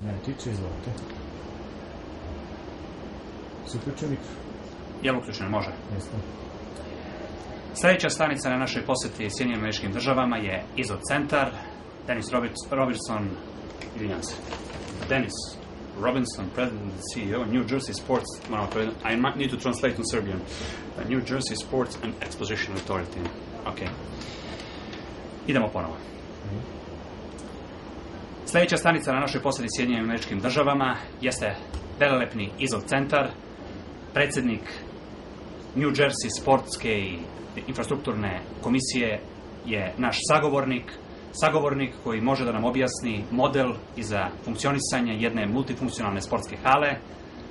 Ne tiče, izvolite. Si uključio mikro? Je li uključeno? Može. Jeste. Sljedeća stanica na našoj posjeti Sjedinjenim Američkim Državama je Izot centar. DenisRobinson, President and CEO, New Jersey Sports, I might need to translate in Serbian, New Jersey Sports and Exposition Authority. Ok. Idemo ponovo. Sljedeća stanica na našoj posjeti Sjedinjenim Američkim Državama jeste velelepni Izot centar. Predsjednik New Jersey sportske i infrastrukturne komisije je naš sagovornik koji može da nam objasni model i za funkcionisanje jedne multifunkcionalne sportske hale,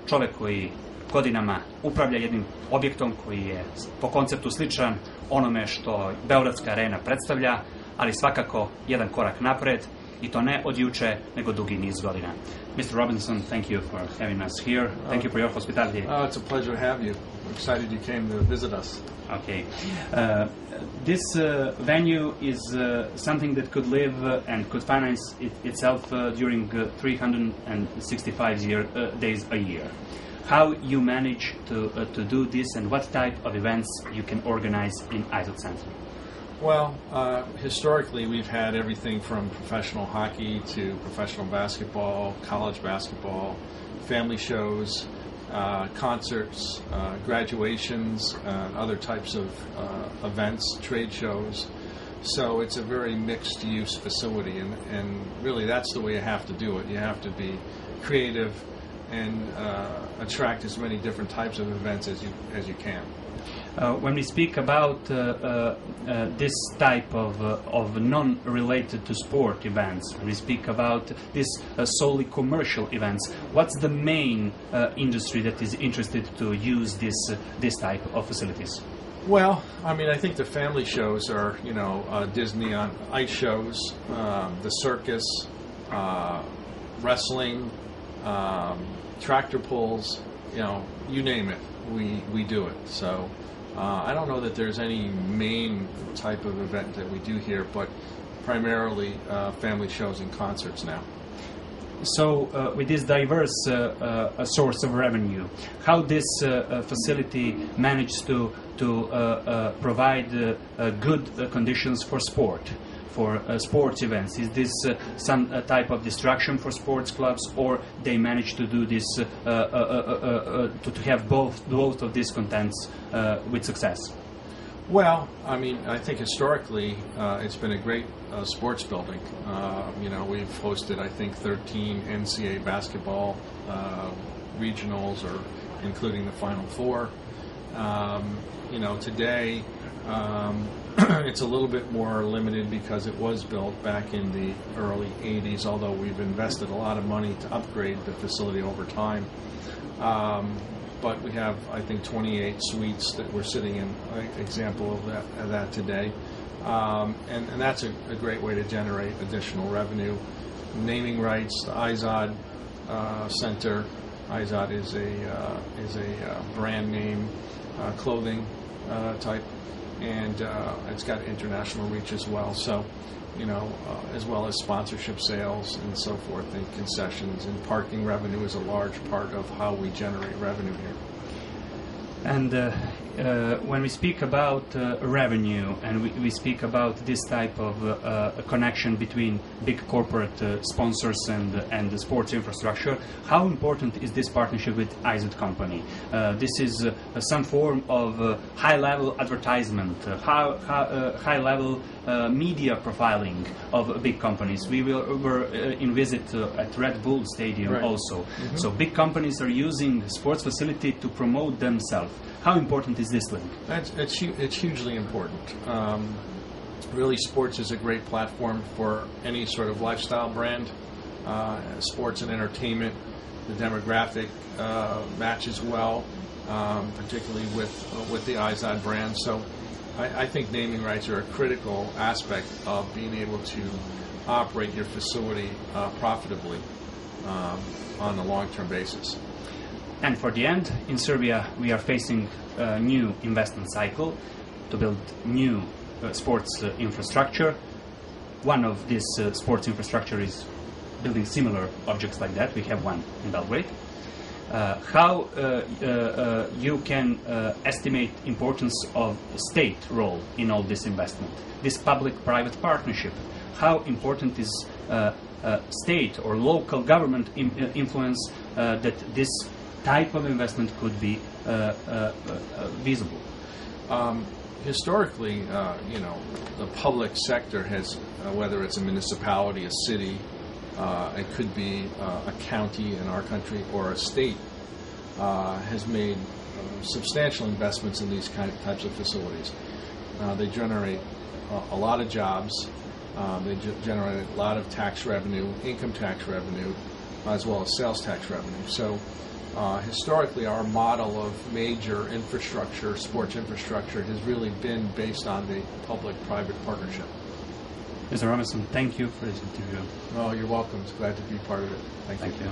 čovjek koji godinama upravlja jednim objektom koji je po konceptu sličan onome što Beogradska arena predstavlja, ali svakako jedan korak napred, i to ne od juče, nego dugi niz godina. Mr. Robinson, thank you for having us here. Thank you for your hospitality. It's a pleasure to have you. I'm excited you came to visit us. Okay. This venue is something that could live and could finance itself during 365 days a year. How you manage to do this, and what type of events you can organize in Izot Center? Well, historically we've had everything from professional hockey to professional basketball, college basketball, family shows, concerts, graduations, other types of events, trade shows. So it's a very mixed-use facility, and really that's the way you have to do it. You have to be creative and attract as many different types of events as you can. When we speak about this type of non-related to sport events, when we speak about this solely commercial events, what's the main industry that is interested to use this type of facilities? Well, I mean, I think the family shows are, Disney on Ice shows, the circus, wrestling, tractor pulls, you name it, we do it. So I don't know that there's any main type of event that we do here, but primarily family shows and concerts now. So with this diverse source of revenue, how this facility managed to provide good conditions for sport, for sports events? Is this some type of distraction for sports clubs, or they manage to do this to have both of these contents with success? Well, I mean, I think historically it's been a great sports building. We've hosted, I think, 13 NCAA basketball regionals, or including the Final Four. Today it's a little bit more limited because it was built back in the early 80s, although we've invested a lot of money to upgrade the facility over time. But we have, I think, 28 suites that we're sitting in, an example of that today. And that's a great way to generate additional revenue. Naming rights, the Izot Center. Izot is a brand name clothing type, and it's got international reach as well. So, as well as sponsorship sales and so forth, and concessions, and parking revenue is a large part of how we generate revenue here. And when we speak about revenue, and we speak about this type of connection between big corporate sponsors and the sports infrastructure, how important is this partnership with Izot Company? This is some form of high-level advertisement, high-level media profiling of big companies. We were in visit at Red Bull Stadium, right, also. Mm-hmm. So big companies are using sports facility to promote themselves. How important is this link? It's hugely important. Really, sports is a great platform for any sort of lifestyle brand. Sports and entertainment, the demographic matches well, particularly with the Izot brand. So I think naming rights are a critical aspect of being able to operate your facility profitably on a long-term basis. And for the end, in Serbia, we are facing a new investment cycle to build new sports infrastructure. One of this sports infrastructure is building similar objects like that. We have one in Belgrade. How you can estimate importance of state role in all this investment, this public-private partnership? How important is state or local government influence that this type of investment could be visible? Historically, the public sector has, whether it's a municipality, a city, it could be a county in our country or a state, has made substantial investments in these types of facilities. They generate a lot of jobs. They generate a lot of tax revenue, income tax revenue, as well as sales tax revenue. So historically, our model of major infrastructure, sports infrastructure, has really been based on the public-private partnership. Mr. Robinson, thank you for this interview. Oh, you're welcome. It's glad to be part of it. Thank you. You.